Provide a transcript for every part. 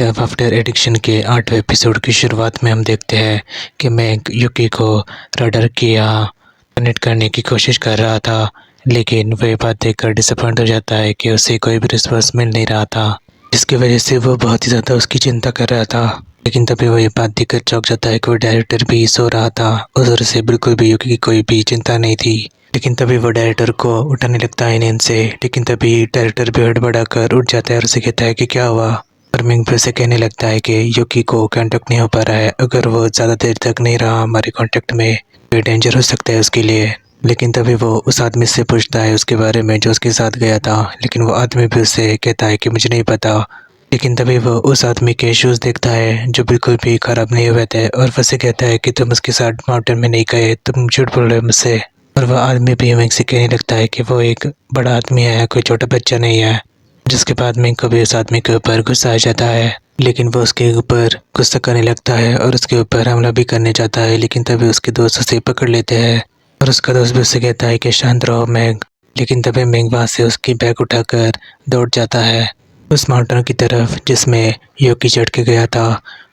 Love after addiction के 8वें episode की शुरुआत में हम देखते हैं कि मैंग युकी को रडर की यहाँ कनेक्ट करने की कोशिश कर रहा था, लेकिन वह बात देखकर डिसअपॉइंट हो जाता है कि उसे कोई भी रिस्पॉन्स मिल नहीं रहा था, जिसकी वजह से वो बहुत ही ज़्यादा उसकी चिंता कर रहा था। लेकिन तभी वो ये बात देखकर चौंक जाता है कि वो डायरेक्टर भी सो रहा था और उसे बिल्कुल भी युकी की कोई भी चिंता नहीं थी। लेकिन तभी वो डायरेक्टर को उठाने लगता है नींद से, लेकिन तभी डायरेक्टर भी हड़बड़ा कर उठ जाता है और उसे कहता है कि क्या हुआ। और मिंग फिर से कहने लगता है कि युकी को कांटेक्ट नहीं हो पा रहा है, अगर वो ज़्यादा देर तक नहीं रहा हमारे कांटेक्ट में तो डेंजर हो सकता है उसके लिए। लेकिन तभी वो उस आदमी से पूछता है उसके बारे में जो उसके साथ गया था, लेकिन वो आदमी भी उसे कहता है कि मुझे नहीं पता। लेकिन तभी वो उस आदमी के शूज़ देखता है जो बिल्कुल भी ख़राब नहीं हुए थे और वो उसे कहता है कि तुम उसके साथ माउंटेन में नहीं गए, तुम झूठ बोल रहे हो मुझसे। और वह आदमी भी मिंग से कहने लगता है कि वो एक बड़ा आदमी है, कोई छोटा बच्चा नहीं है। जिसके बाद मिंग को भी उस आदमी के ऊपर गुस्सा आ जाता है, लेकिन वो उसके ऊपर गुस्सा करने लगता है और उसके ऊपर हमला भी करने जाता है। लेकिन तभी उसके दोस्त उसे पकड़ लेते हैं और उसका दोस्त भी उससे कहता है कि शांत रहो मिंग। लेकिन तभी मिंग वहाँ से उसकी बैग उठाकर दौड़ जाता है उस माउंटेन की तरफ जिसमें योकी चढ़ के गया था।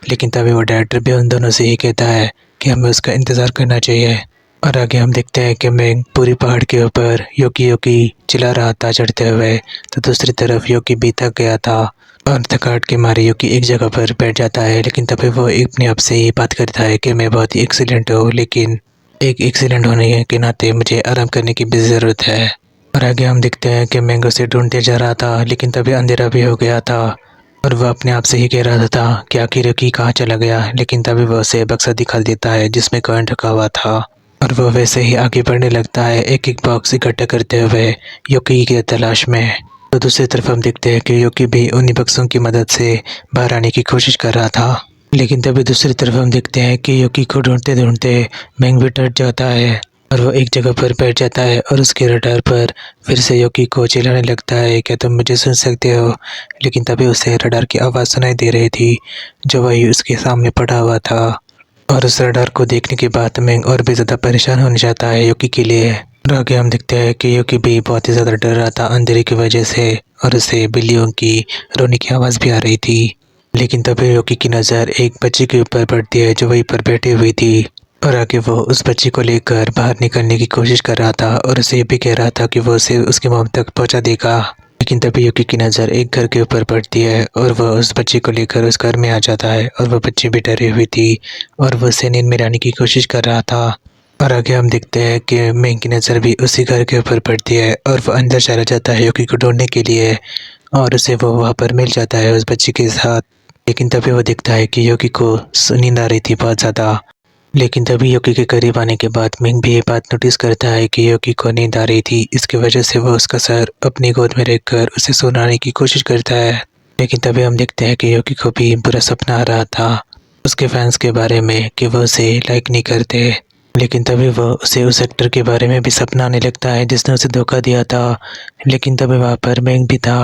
लेकिन तभी वो डायरेक्टर भी उन दोनों से ही कहता है कि हमें उसका इंतज़ार करना चाहिए। और आगे हम देखते हैं कि मिंग पूरी पहाड़ के ऊपर योकी योकी चिल्ला रहा था चढ़ते हुए, तो दूसरी तरफ योकी भी थक गया था और थकावट के मारे योकी एक जगह पर बैठ जाता है। लेकिन तभी वो अपने आप से ही बात करता है कि मैं बहुत ही एक्सीलेंट हूँ, लेकिन एक एक्सीलेंट होने के नाते मुझे आराम करने की भी ज़रूरत है। और आगे हम देखते हैं कि मैंगो से ढूंढते जा रहा था, लेकिन तभी अंधेरा भी हो गया था और वह अपने आप से ही कह रहा था कि आखिर योकी कहाँ चला गया। लेकिन तभी वह उसे बक्सा दिखा देता है जिसमें कॉइन रखा हुआ था और वह वैसे ही आगे बढ़ने लगता है एक एक बॉक्स इकट्ठा करते हुए योकी की तलाश में। तो दूसरी तरफ हम देखते हैं कि योकी भी उन्हीं बक्सों की मदद से बाहर आने की कोशिश कर रहा था। लेकिन तभी दूसरी तरफ हम देखते हैं कि योकी को ढूंढते ढूंढते मैंग भी डर जाता है और वो एक जगह पर बैठ जाता है और उसके रडार पर फिर से योकी को चिल्लाने लगता है क्या तुम मुझे सुन सकते हो। लेकिन तभी उसे रडार की आवाज़ सुनाई दे रही थी जो वही उसके सामने पड़ा हुआ था। और उस रडार को देखने के बाद मैंग और भी ज़्यादा परेशान होने जाता है योकी के लिए। और आगे हम देखते हैं कि योकी भी बहुत ही ज़्यादा डर रहा था अंधेरे की वजह से और उसे बिल्लियों की रोने की आवाज़ भी आ रही थी। लेकिन तभी योकी की नज़र एक बच्ची के ऊपर पड़ती है जो वहीं पर बैठी हुई थी और आगे वो उस बच्ची को लेकर बाहर निकलने की कोशिश कर रहा था और उसे ये भी कह रहा था कि वो उसे उसकी मॉम तक पहुंचा देगा। लेकिन तभी युकी की नज़र एक घर के ऊपर पड़ती है और वह उस बच्ची को लेकर उस घर में आ जाता है और वह बच्ची भी डरी हुई थी और वह उसे नींद में लाने की कोशिश कर रहा था। और आगे हम देखते हैं कि मैंग की नज़र भी उसी घर के ऊपर पड़ती है और वह अंदर चला जाता है युकी को ढूंढने के लिए और उसे वो वहाँ पर मिल जाता है उस बच्ची के साथ। लेकिन तभी वो देखता है कि युकी को नींद आ रही थी बहुत ज़्यादा। लेकिन तभी योकी के करीब आने के बाद मिंग भी ये बात नोटिस करता है कि योकी को नींद आ रही थी, इसकी वजह से वो उसका सर अपनी गोद में रखकर उसे सुलाने की कोशिश करता है। लेकिन तभी हम देखते हैं कि योकी को भी बुरा सपना आ रहा था उसके फैंस के बारे में कि वो उसे लाइक नहीं करते। लेकिन तभी वो उसे उस एक्टर के बारे में भी सपना आने लगता है जिसने उसे धोखा दिया था। लेकिन तभी वहाँ पर मिंग भी था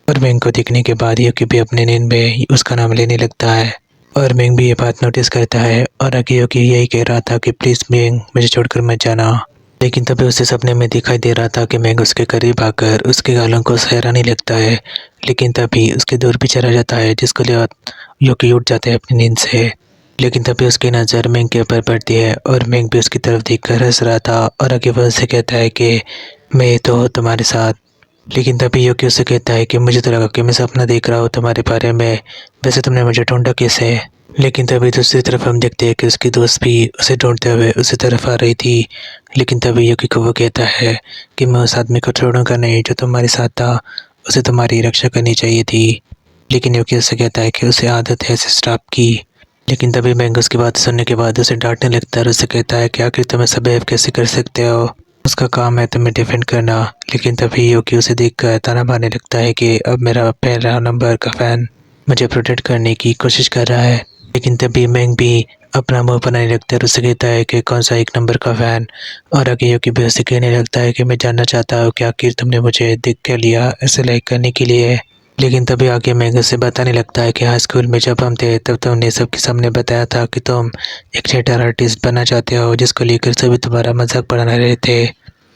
और मिंग को देखने के बाद योकी भी अपने नींद में उसका नाम लेने लगता है और मिंग भी ये बात नोटिस करता है और आगे योकी यही कह रहा था कि प्लीज़ मिंग मुझे छोड़कर मत जाना। लेकिन तभी उसे सपने में दिखाई दे रहा था कि मिंग उसके करीब आकर उसके गालों को सहराने लगता है। लेकिन तभी उसके दूर भी चला जाता है जिसको लिए योकी उठ जाता है अपनी नींद से। लेकिन तभी उसकी नज़र मिंग के ऊपर पड़ती है और मिंग भी उसकी तरफ देखकर हंस रहा था और आगे वो उससे कहता है कि मैं तो हूँ तुम्हारे साथ। लेकिन तभी योकी उससे कहता है कि मुझे तो लगा कि मैं सपना देख रहा हूँ तुम्हारे बारे में, वैसे तुमने मुझे ढूंढा कैसे। लेकिन तभी दूसरी तरफ हम देखते हैं कि उसकी दोस्त भी उसे ढूंढते हुए उसी तरफ आ रही थी। लेकिन तभी योकी को वो कहता है कि मैं उस आदमी को छोड़ूंगा नहीं जो तुम्हारे साथ था, उसे तुम्हारी रक्षा करनी चाहिए थी। लेकिन योकी उससे कहता है कि उसे आदत है ऐसे स्टॉप की। लेकिन तभी मैंग उसकी बात सुनने के बाद उसे डांटने लगता है और उससे कहता है कि आखिर तुम ऐसा बिहेव कैसे कर सकते हो, उसका काम है तुम्हें डिफेंड करना। लेकिन तभी योकी उसे देखकर ताना मारने लगता है कि अब मेरा पहला नंबर का फ़ैन मुझे प्रोटेक्ट करने की कोशिश कर रहा है। लेकिन तभी मैंग भी अपना मुंह बनाने लगता है और उससे कहता है कि कौन सा एक नंबर का फ़ैन। और आगे योकी भी उससे कहने लगता है कि मैं जानना चाहता हूँ कि आखिर तुमने मुझे देख कर लिया ऐसे लाइक करने के लिए। लेकिन तभी आगे मैंग उसे बताने लगता है कि हाई स्कूल में जब हम थे तब तुमने सबके सामने बताया था कि तुम एक थिएटर आर्टिस्ट बनना चाहते हो, जिसको लेकर सभी तुम्हारा मजाक बना रहे थे।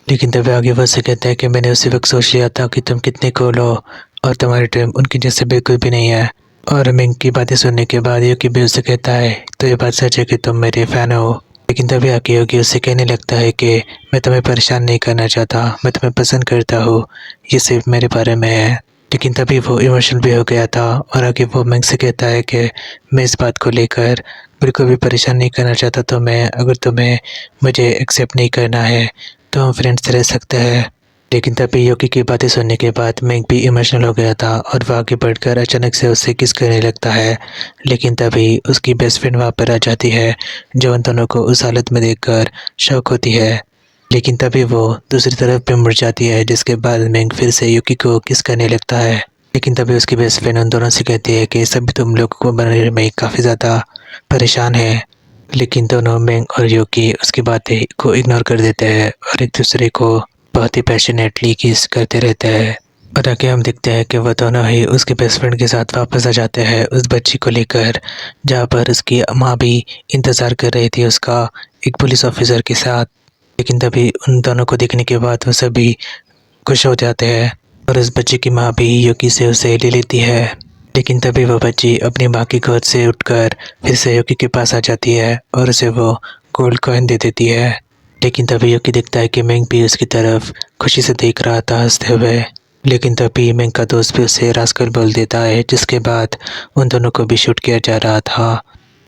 लेकिन तभी आगे वो से कहता है कि मैंने उसी वक्त सोच लिया था कि तुम कितने कूल हो और तुम्हारी ड्रीम उनकी जैसे बिल्कुल भी नहीं है और मिंग की बातें सुनने के बाद यूकी भी उससे कहता है तो ये बात सच है कि तुम मेरे फ़ैन हो। लेकिन तभी आके यूकी उससे कहने लगता है कि मैं तुम्हें परेशान नहीं करना चाहता, मैं तुम्हें पसंद करता हूँ, ये सिर्फ मेरे बारे में है। लेकिन तभी वो इमोशनल भी हो गया था और आगे वो मिंग से कहता है कि मैं इस बात को लेकर बिल्कुल भी परेशान नहीं करना चाहता, तो मैं अगर तुम्हें मुझे एक्सेप्ट नहीं करना है तो हम फ्रेंड्स रह सकते हैं। लेकिन तभी यूकी की बातें सुनने के बाद मिंग भी इमोशनल हो गया था और वो आगे बढ़कर अचानक से उससे किस करने लगता है। लेकिन तभी उसकी बेस्ट फ्रेंड वहाँ पर आ जाती है जो उन दोनों को उस हालत में देखकर शॉक होती है। लेकिन तभी वो दूसरी तरफ भी मुड़ जाती है जिसके बाद मिंग फिर से यूकी को किस करने लगता है। लेकिन तभी उसकी बेस्ट फ्रेंड उन दोनों से कहती है कि सभी तुम लोगों को बनाने में काफ़ी ज़्यादा परेशान है। लेकिन दोनों मिंग और यूकी उसकी बातें को इग्नोर कर देते हैं और एक दूसरे को बहुत ही पैशनेटली किस करते रहते हैं। और आगे हम देखते हैं कि वह दोनों ही उसके बेस्ट फ्रेंड के साथ वापस आ जाते हैं उस बच्ची को लेकर, जहाँ पर उसकी माँ भी इंतज़ार कर रही थी उसका एक पुलिस ऑफिसर के साथ। लेकिन तभी उन दोनों को देखने के बाद वो सभी खुश हो जाते हैं और उस बच्चे की माँ भी यूकी से उसे ले लेती है। लेकिन तभी वो बच्ची अपनी माँ की गोद से उठकर फिर से यूकी के पास आ जाती है और उसे वो गोल्ड कॉइन दे देती है। लेकिन तभी यूकी दिखता है कि मिंग भी उसकी तरफ खुशी से देख रहा था हंसते हुए। लेकिन तभी मिंग का दोस्त भी उसे रास्कल बोल देता है जिसके बाद उन दोनों को भी शूट किया जा रहा था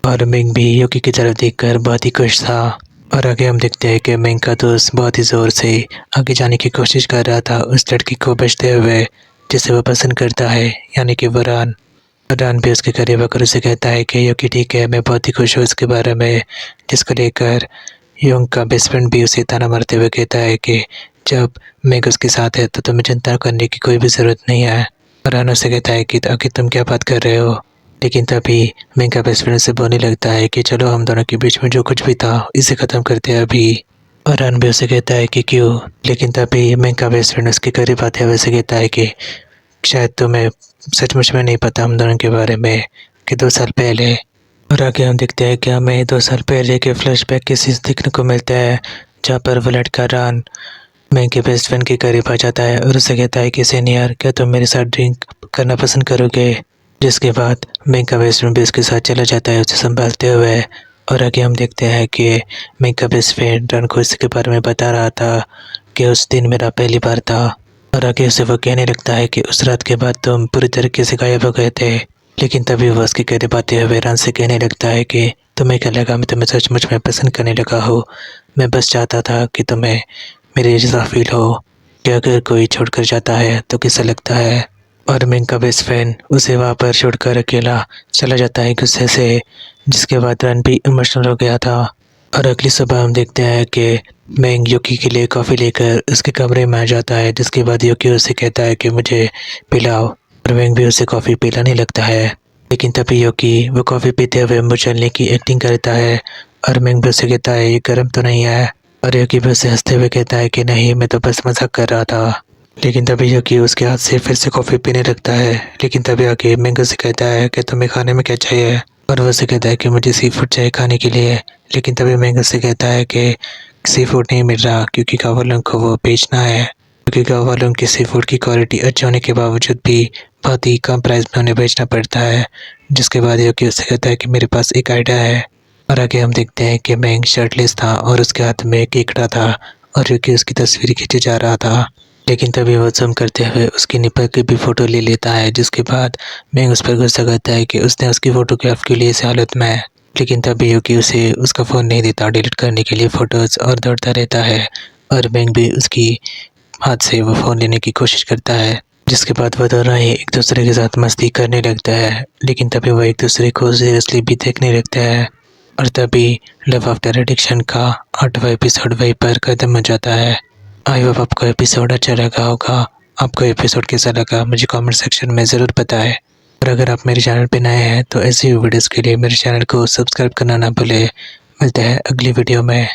और मिंग भी यूकी की तरफ देखकर बहुत ही खुश था। और आगे हम देखते हैं कि मिंग का दोस्त बहुत ही ज़ोर से आगे जाने की कोशिश कर रहा था उस लड़की को बचते हुए जिसे वो पसंद करता है, यानी कि वरान। वरान भी उसके करीब आकर उसे कहता है कि यूकी ठीक है, मैं बहुत ही खुश हूँ इसके बारे में, जिसको लेकर योंग का बेस्ट फ्रेंड भी उसे ताना मारते हुए कहता है कि जब मेग उसके साथ है तो तुम्हें चिंता करने की कोई भी ज़रूरत नहीं है। वरान उससे कहता है कि आखिर तुम क्या बात कर रहे हो। लेकिन तभी मेग का बेस्ट फ्रेंड से बोलने लगता है कि चलो हम दोनों के बीच में जो कुछ भी था इसे ख़त्म करते हैं अभी। वरान भी उसे कहता है कि क्यों। लेकिन तभी मेग का बेस्ट फ्रेंड उसके करीब आते हुए उसे कहता है कि शायद तुम्हें सचमुच में नहीं पता हम दोनों के बारे में कि 2 साल पहले। और आगे हम देखते हैं कि हमें 2 साल पहले के फ्लैशबैक के सीन देखने को मिलता है जहाँ पर वो लड़का रान मैं के बेस्ट फ्रेंड के करीब आ जाता है और उसे कहता है कि सीनियर क्या तुम मेरे साथ ड्रिंक करना पसंद करोगे। जिसके बाद मैं का बेस्ट फ्रेंड भी उसके साथ चला जाता है उसे संभालते हुए। और आगे हम देखते हैं कि मैं का बेस्ट फ्रेंड रान को इसके बारे में बता रहा था कि उस दिन मेरा पहली बार था। और आगे उसे वो कहने लगता है कि उस रात के बाद तुम पूरी तरीके से गायब हो गए थे। लेकिन तभी वो उसके करीब आते हुए रान से कहने लगता है कि तुम्हें क्या लगा मैं तुम्हें सचमुच में पसंद करने लगा हूँ। मैं बस चाहता था कि तुम्हें मेरे जैसा फील हो कि अगर कोई छोड़कर जाता है तो कैसा लगता है। और मिंग का बेस्ट फ्रेंड उसे वहाँ पर छोड़कर अकेला चला जाता है गुस्से से, जिसके बाद रन भी इमोशनल हो गया था। और अगली सुबह हम देखते हैं कि मिंग यूकी के लिए कॉफ़ी लेकर उसके कमरे में आ जाता है, जिसके बाद यूकी उसे कहता है कि मुझे पिलाओ और मिंग भी उसे कॉफ़ी पिलाने लगता है। लेकिन तभी यूकी वो कॉफ़ी पीते हुए मुँह चलने की एक्टिंग करता है और मिंग भी उसे कहता है ये गर्म तो नहीं है। और यूकी भी उसे हंसते हुए कहता है कि नहीं मैं तो बस मजाक कर रहा था। लेकिन तभी यूकी उसके हाथ से फिर से कॉफ़ी पीने लगता है। लेकिन तभी आके मिंग उसे कहता है कि तुम्हें खाने में क्या चाहिए, और वो उसे कहता है कि मुझे सी फूड चाहिए खाने के लिए। लेकिन तभी मिंग उसे कहता है कि सी फूड नहीं मिल रहा क्योंकि गाँव वालों को वो बेचना है, क्योंकि गाँव वालों की सी फूड की क्वालिटी अच्छी होने के बावजूद भी बहुत ही कम प्राइस में उन्हें बेचना पड़ता है। जिसके बाद यूकी उससे कहता है कि मेरे पास एक आइडिया है। और आगे हम देखते हैं कि मिंग शर्टलेस था और उसके हाथ में केकड़ा था और यूकी उसकी तस्वीर खींचे जा रहा था। लेकिन तभी वो जूम करते हुए उसकी निपल की भी फ़ोटो ले लेता है, जिसके बाद मिंग उस पर गुस्सा करता है कि उसने उसकी फ़ोटोग्राफ क्यों ली इस हालत में। लेकिन तभी यूकी उसे उसका फ़ोन नहीं देता डिलीट करने के लिए फ़ोटोज़ और दौड़ता रहता है और मिंग भी उसकी हाथ से वो फ़ोन लेने की कोशिश करता है। जिसके बाद वो दोनों ही एक दूसरे के साथ मस्ती करने लगता है। लेकिन तभी वो एक दूसरे को सीरियसली भी देखने लगता है और तभी लव आफ्टर एडिक्शन का 8वां एपिसोड वहीं पर खत्म हो जाता है। आई होप आपको एपिसोड अच्छा लगा होगा। आपको एपिसोड कैसा लगा मुझे कमेंट सेक्शन में ज़रूर बताएं। और अगर आप मेरे चैनल पे नए हैं तो ऐसी वीडियोज़ के लिए मेरे चैनल को सब्सक्राइब करना ना भूलें। मिलते हैं अगली वीडियो में।